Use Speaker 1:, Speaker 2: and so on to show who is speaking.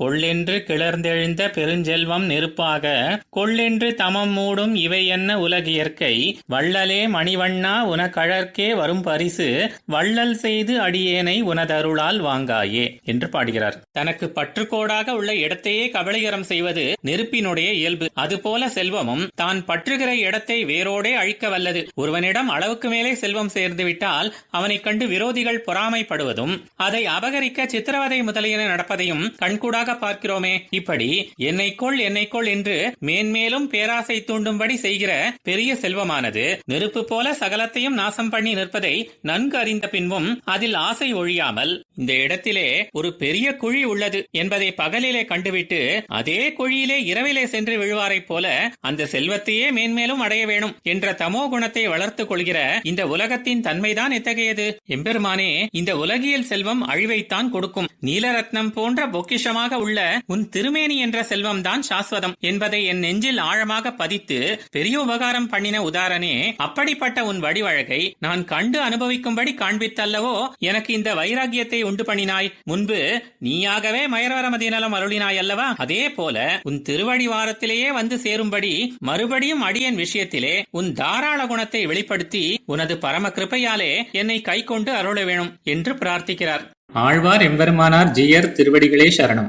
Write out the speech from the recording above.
Speaker 1: கொள்ளென்று கிளர்ந்தெழுந்த பெருஞ்செல்வம் நெருப்பாக கொள்ளென்று தமம் மூடும் இவை என்ன உலகியற்கை வள்ளலே மணிவண்ணா உனக்கழற்கே வரும் பரிசு வள்ளல் செய்து அடியேனை உனதருளால் வாங்காயே என்று பாடுகிறார். தனக்கு பற்றுக்கோடாக உள்ள இடத்தையே கபளீகரம் செய்வது நெருப்பினுடைய இயல்பு. அதுபோல செல்வமும் தான் பற்றுகிற இடத்தை வேரோடே அழிக்க வல்லது. ஒருவனிடம் அளவுக்கு மேலே செல்வம் சேர்ந்துவிட்டால் அவனைக் கண்டு விரோதிகள் பொறாமைப்படுவதும் அதை அபகரிக்க சித்திரவதை முதலியன நடப்பதையும் கண்கூடாக பார்க்கிறோமே. இப்படி என்னைக்கொள் என்று மேன்மேலும் பேராசை தூண்டும்படி செய்கிற பெரிய செல்வமானது நெருப்பு போல சகலத்தையும் நாசம் பண்ணி நிற்பதை நன்கு அறிந்த பின்பும் அதில் ஆசை ஒழியாமல் இந்த இடத்திலே ஒரு பெரிய குழி உள்ளது என்பதை பகலிலே கண்டுவிட்டு அதே குழியிலே இரவிலே சென்று விழுவாரைப் போல அந்த செல்வத்தையே மேன்மேலும் அடைய வேணும் என்ற தமோ குணத்தை வளர்த்துக் கொள்கிற இந்த உலகத்தின் தன்மைதான் எத்தகையது. எம்பெருமானே, இந்த உலகியல் செல்வம் அழிவைத்தான் கொடுக்கும். நீலரத்னம் போன்ற பொக்கிஷமாக உள்ள உன் திருமேனி என்ற செல்வம் தான் சாஸ்வதம் என்பதை என் நெஞ்சில் ஆழமாக பதித்து பெரிய உபகாரம் பண்ணின உதாரணே, அப்படிப்பட்ட உன் வடிவழகை நான் கண்டு அனுபவிக்கும்படி காண்பித்தல்லவோ எனக்கு இந்த வைராகியத்தை உண்டு பண்ணினாய். முன்பு நீயாகவே மயர்வரமதிநலம் அருளினாய் அல்லவா? அதே போல உன் திருவடிவாரத்திலேயே வந்து சேரும்படி மறுபடியும் அடியன் விஷயத்திலே உன் தாராள குணத்தை வெளிப்படுத்தி உனது பரம கிருபையாலே என்னை கை கொண்டு அருள வேணும் என்று பிரார்த்திக்கிறார். ஆழ்வார் எம்பெருமானார் ஜீயர் திருவடிகளே சரணம்.